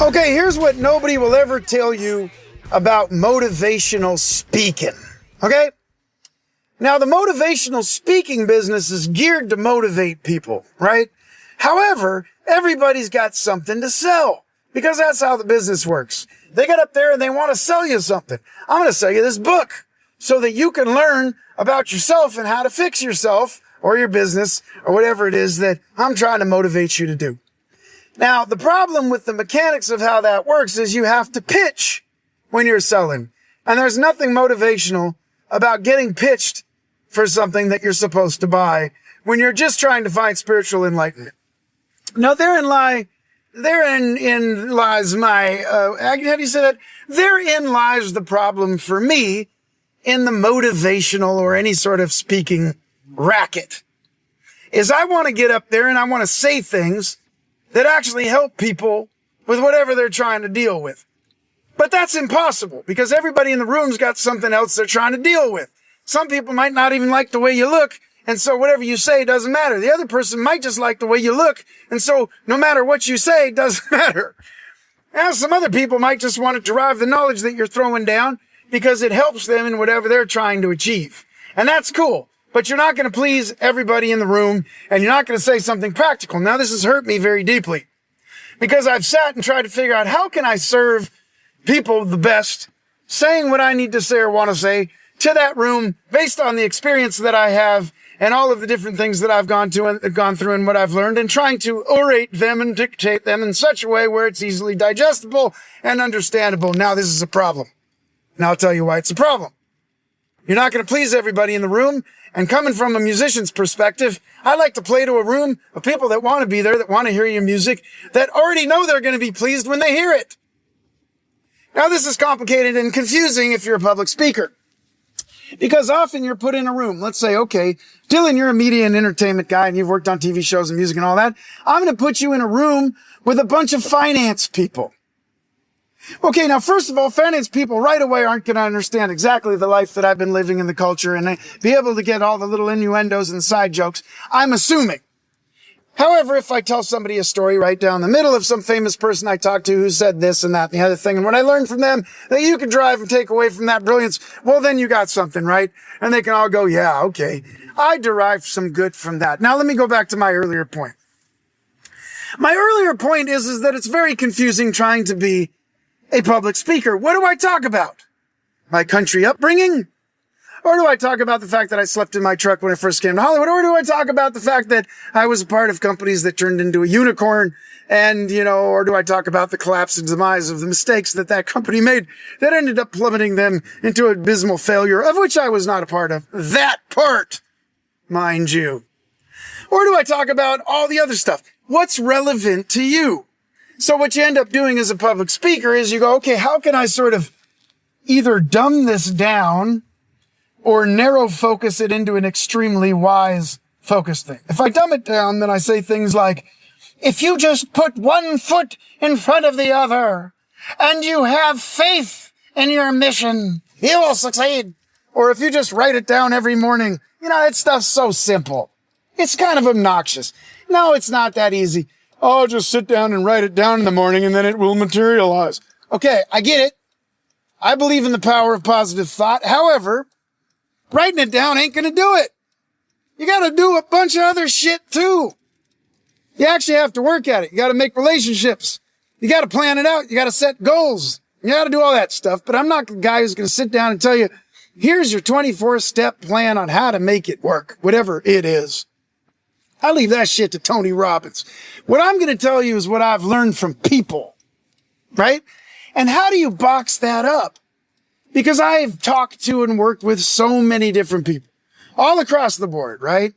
Okay, here's what nobody will ever tell you about motivational speaking. Okay? Now, the motivational speaking business is geared to motivate people, right? However, everybody's got something to sell because that's how the business works. They get up there and they want to sell you something. I'm going to sell you this book so that you can learn about yourself and how to fix yourself or your business or whatever it is that I'm trying to motivate you to do. Now, the problem with the mechanics of how that works is you have to pitch when you're selling. And there's nothing motivational about getting pitched for something that you're supposed to buy when you're just trying to find spiritual enlightenment. Now, therein lies my, how do you say that? Therein lies the problem for me in the motivational or any sort of speaking racket. Is I want to get up there and I want to say things that actually help people with whatever they're trying to deal with. But that's impossible because everybody in the room's got something else they're trying to deal with. Some people might not even like the way you look, and so whatever you say doesn't matter. The other person might just like the way you look, and so no matter what you say, it doesn't matter. Now, some other people might just want to derive the knowledge that you're throwing down because it helps them in whatever they're trying to achieve. And that's cool. But you're not going to please everybody in the room, and you're not going to say something practical. Now, this has hurt me very deeply because I've sat and tried to figure out how can I serve people the best, saying what I need to say or want to say to that room based on the experience that I have and all of the different things that I've gone through and what I've learned, and trying to orate them and dictate them in such a way where it's easily digestible and understandable. Now, this is a problem. And I'll tell you why it's a problem. You're not going to please everybody in the room. And coming from a musician's perspective, I like to play to a room of people that want to be there, that want to hear your music, that already know they're going to be pleased when they hear it. Now, this is complicated and confusing if you're a public speaker. Because often you're put in a room. Let's say, okay, Dylan, you're a media and entertainment guy and you've worked on TV shows and music and all that. I'm going to put you in a room with a bunch of finance people. Okay, now, first of all, finance people right away aren't going to understand exactly the life that I've been living in the culture and be able to get all the little innuendos and side jokes, I'm assuming. However, if I tell somebody a story right down the middle of some famous person I talked to who said this and that and the other thing, and what I learned from them that you can drive and take away from that brilliance, well, then you got something, right? And they can all go, yeah, okay. I derived some good from that. Now, let me go back to my earlier point. My earlier point is that it's very confusing trying to be a public speaker. What do I talk about? My country upbringing? Or do I talk about the fact that I slept in my truck when I first came to Hollywood? Or do I talk about the fact that I was a part of companies that turned into a unicorn? And, or do I talk about the collapse and demise of the mistakes that company made that ended up plummeting them into an abysmal failure, of which I was not a part of? That part, mind you. Or do I talk about all the other stuff? What's relevant to you? So what you end up doing as a public speaker is you go, okay, how can I sort of either dumb this down or narrow focus it into an extremely wise focus thing? If I dumb it down, then I say things like, if you just put one foot in front of the other and you have faith in your mission, you will succeed. Or if you just write it down every morning, that stuff's so simple. It's kind of obnoxious. No, it's not that easy. Oh, just sit down and write it down in the morning and then it will materialize. Okay, I get it. I believe in the power of positive thought. However, writing it down ain't going to do it. You got to do a bunch of other shit too. You actually have to work at it. You got to make relationships. You got to plan it out. You got to set goals. You got to do all that stuff. But I'm not the guy who's going to sit down and tell you, here's your 24-step plan on how to make it work, whatever it is. I leave that shit to Tony Robbins. What I'm going to tell you is what I've learned from people, right? And how do you box that up? Because I've talked to and worked with so many different people all across the board, right?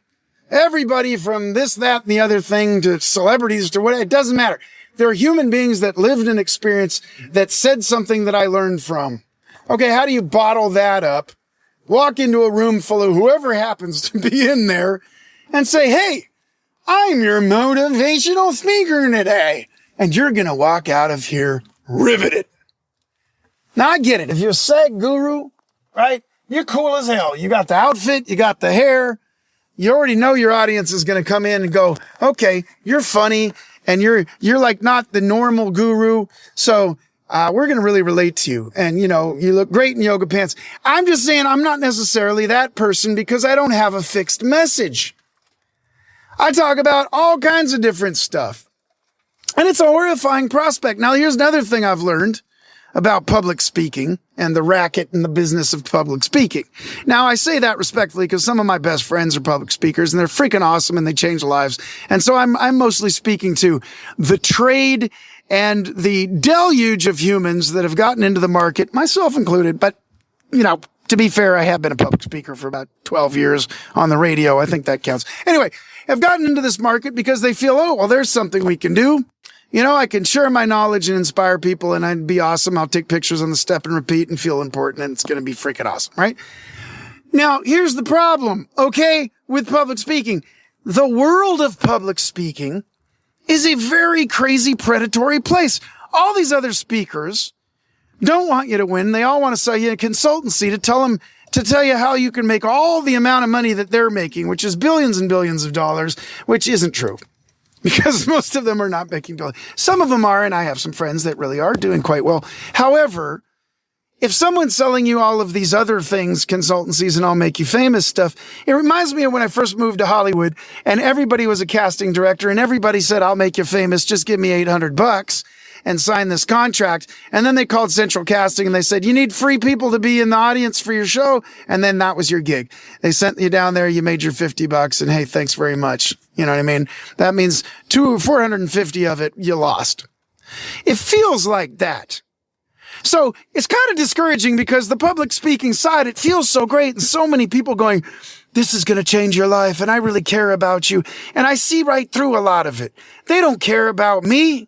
Everybody from this, that, and the other thing to celebrities to whatever, it doesn't matter. They're human beings that lived an experience that said something that I learned from. Okay, how do you bottle that up, walk into a room full of whoever happens to be in there and say, hey, I'm your motivational speaker today, and you're going to walk out of here riveted. Now, I get it. If you're a seg guru, right, you're cool as hell. You got the outfit, you got the hair. You already know your audience is going to come in and go, okay, you're funny, and you're like not the normal guru. So, we're going to really relate to you. And, you know, you look great in yoga pants. I'm just saying I'm not necessarily that person because I don't have a fixed message. I talk about all kinds of different stuff. And it's a horrifying prospect. Now, here's another thing I've learned about public speaking and the racket and the business of public speaking. Now, I say that respectfully because some of my best friends are public speakers and they're freaking awesome and they change lives. And so I'm mostly speaking to the trade and the deluge of humans that have gotten into the market, myself included. But, you know, to be fair, I have been a public speaker for about 12 years on the radio. I think that counts. Anyway, I've gotten into this market because they feel, oh, well, there's something we can do. You know, I can share my knowledge and inspire people and I'd be awesome. I'll take pictures on the step and repeat and feel important and it's going to be freaking awesome, right? Now, here's the problem, okay, with public speaking. The world of public speaking is a very crazy, predatory place. All these other speakers don't want you to win. They all want to sell you a consultancy to tell you how you can make all the amount of money that they're making, which is billions and billions of dollars, which isn't true. Because most of them are not making billions. Some of them are, and I have some friends that really are doing quite well. However, if someone's selling you all of these other things, consultancies and I'll make you famous stuff, it reminds me of when I first moved to Hollywood and everybody was a casting director and everybody said, I'll make you famous. Just give me $800 and sign this contract. And then they called Central Casting and they said, you need free people to be in the audience for your show. And then that was your gig. They sent you down there. You made your $50 and hey, thanks very much. You know what I mean? That means 450 of it you lost. It feels like that. So it's kind of discouraging because the public speaking side, it feels so great and so many people going, this is going to change your life and I really care about you. And I see right through a lot of it. They don't care about me.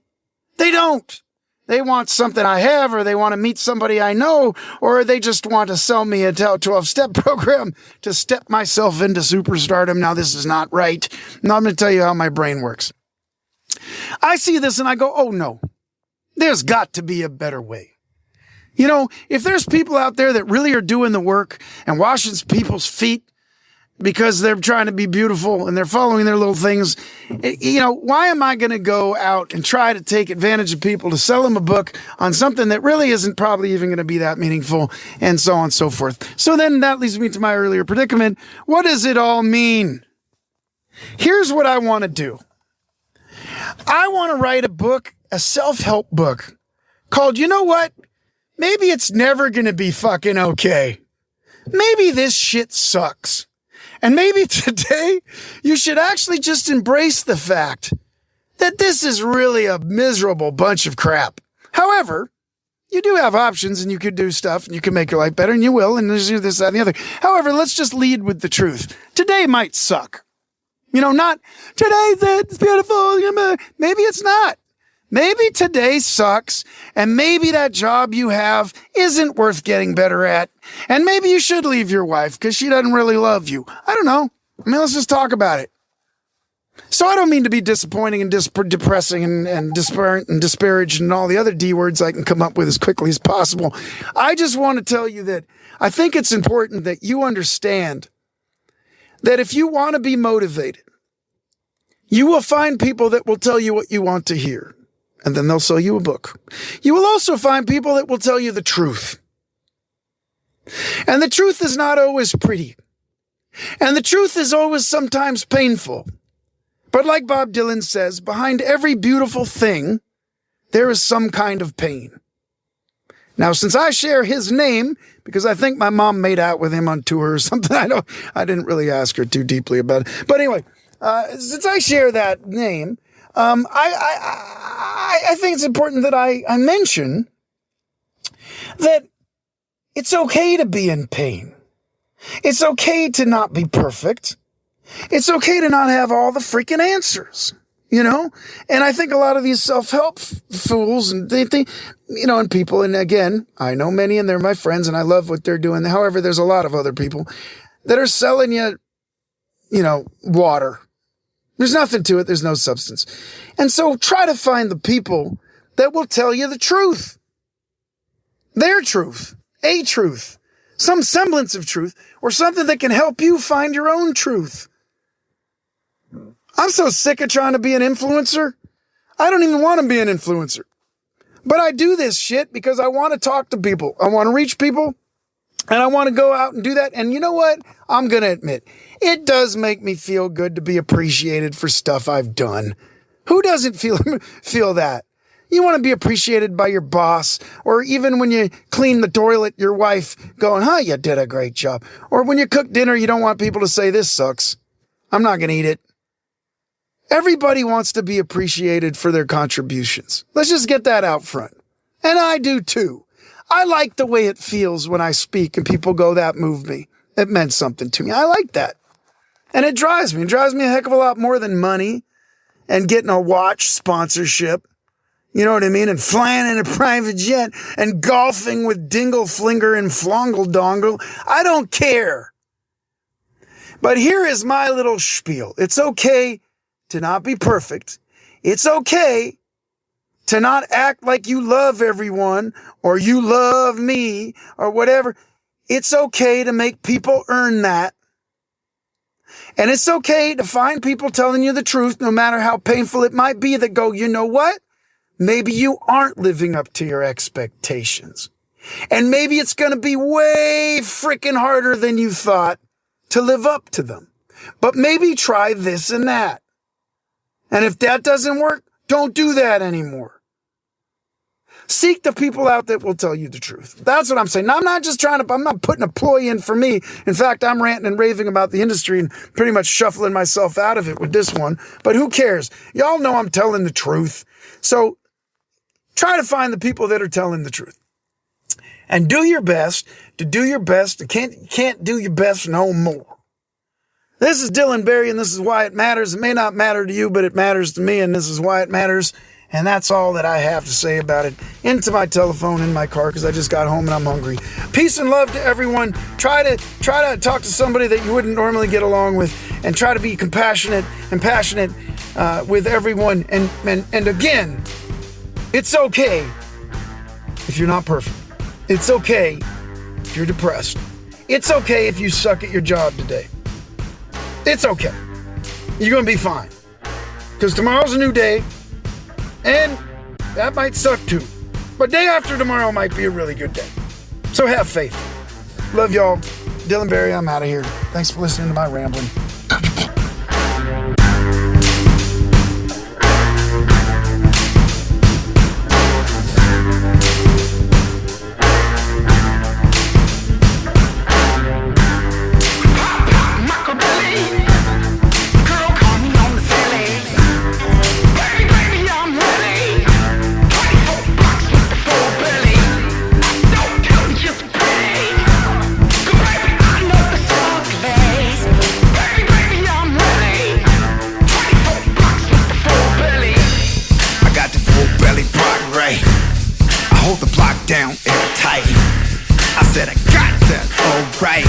They don't. They want something I have, or they want to meet somebody I know, or they just want to sell me a 12-step program to step myself into superstardom. Now, this is not right. Now, I'm going to tell you how my brain works. I see this and I go, oh no, there's got to be a better way. You know, if there's people out there that really are doing the work and washing people's feet because they're trying to be beautiful and they're following their little things, you know, why am I going to go out and try to take advantage of people to sell them a book on something that really isn't probably even going to be that meaningful and so on and so forth? So then that leads me to my earlier predicament. What does it all mean? Here's what I want to do. I want to write a book, a self-help book called, you know what? Maybe it's never going to be fucking okay. Maybe this shit sucks. And maybe today you should actually just embrace the fact that this is really a miserable bunch of crap. However, you do have options and you could do stuff and you can make your life better and you will. And there's this, that, and the other. However, let's just lead with the truth. Today might suck. You know, not today's it's beautiful. Maybe it's not. Maybe today sucks, and maybe that job you have isn't worth getting better at, and maybe you should leave your wife because she doesn't really love you. I don't know. I mean, let's just talk about it. So I don't mean to be disappointing and depressing and disparaged and all the other D words I can come up with as quickly as possible. I just want to tell you that I think it's important that you understand that if you want to be motivated, you will find people that will tell you what you want to hear. And then they'll sell you a book. You will also find people that will tell you the truth. And the truth is not always pretty. And the truth is always sometimes painful. But like Bob Dylan says, behind every beautiful thing, there is some kind of pain. Now, since I share his name, because I think my mom made out with him on tour or something, I didn't really ask her too deeply about it. But anyway, since I share that name, I think it's important that I mention that it's okay to be in pain. It's okay to not be perfect. It's okay to not have all the freaking answers, you know? And I think a lot of these self-help fools and they you know, and people, and again, I know many and they're my friends and I love what they're doing. However, there's a lot of other people that are selling you, you know, water. There's nothing to it. There's no substance. And so try to find the people that will tell you the truth. Their truth. A truth. Some semblance of truth. Or something that can help you find your own truth. I'm so sick of trying to be an influencer. I don't even want to be an influencer. But I do this shit because I want to talk to people. I want to reach people. And I want to go out and do that. And you know what? I'm going to admit, it does make me feel good to be appreciated for stuff I've done. Who doesn't feel that? You want to be appreciated by your boss, or even when you clean the toilet, your wife going, you did a great job. Or when you cook dinner, you don't want people to say, this sucks. I'm not going to eat it. Everybody wants to be appreciated for their contributions. Let's just get that out front. And I do too. I like the way it feels when I speak and people go, that moved me. It meant something to me. I like that. And it drives me. It drives me a heck of a lot more than money and getting a watch sponsorship. You know what I mean? And flying in a private jet and golfing with Dingle Flinger and Flongle Dongle. I don't care. But here is my little spiel. It's okay to not be perfect. It's okay to not act like you love everyone or you love me or whatever. It's okay to make people earn that. And it's okay to find people telling you the truth, no matter how painful it might be, that go, you know what? Maybe you aren't living up to your expectations. And maybe it's going to be way freaking harder than you thought to live up to them. But maybe try this and that. And if that doesn't work, don't do that anymore. Seek the people out that will tell you the truth. That's what I'm saying. Now, I'm not putting a ploy in for me. In fact, I'm ranting and raving about the industry and pretty much shuffling myself out of it with this one. But who cares? Y'all know I'm telling the truth. So try to find the people that are telling the truth. And do your best to do your best. Can't do your best no more. This is Dylan Barry, and this is why it matters. It may not matter to you, but it matters to me, and this is why it matters. And that's all that I have to say about it. Into my telephone in my car, because I just got home and I'm hungry. Peace and love to everyone. Try to talk to somebody that you wouldn't normally get along with, and try to be compassionate and passionate with everyone. And again, it's okay if you're not perfect. It's okay if you're depressed. It's okay if you suck at your job today. It's okay. You're going to be fine. Because tomorrow's a new day. And that might suck too. But day after tomorrow might be a really good day. So have faith. Love y'all. Dylan Barry, I'm out of here. Thanks for listening to my rambling. Hold the block down airtight. I said I got that alright.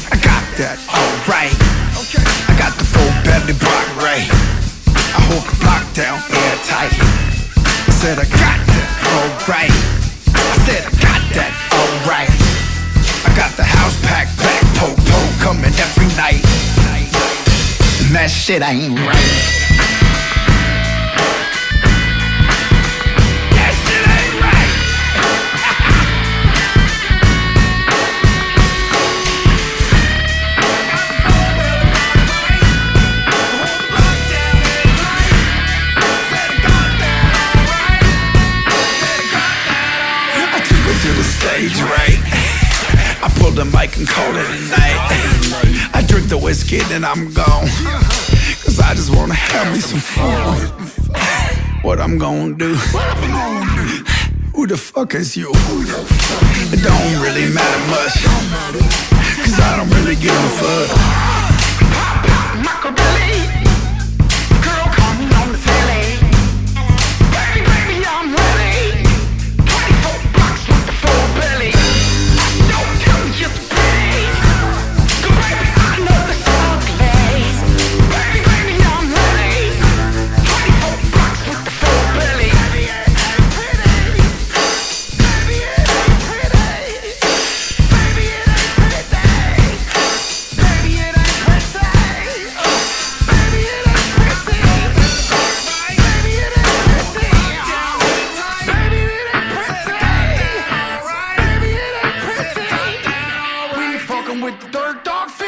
I got that alright. I got the full belly block right. I hold the block down airtight. I said I got that alright. I said I got that alright. I got the house packed back, po-po coming every night. And that shit ain't right. Right, I pull the mic and call it a night. I drink the whiskey, then I'm gone. Cause I just wanna have me some fun. What I'm gonna do? Who the fuck is you? It don't really matter much, cause I don't really give a fuck. Girl, call me on the telly. Baby, I'm ready. 24 blocks with the full belly. Don't tell me just please. Cause baby, I know the song plays. Baby, I'm ready. 24 blocks with the full belly. Baby, it ain't pretty. Baby, it ain't pretty. Baby, it ain't pretty. Baby, it ain't with the third dog.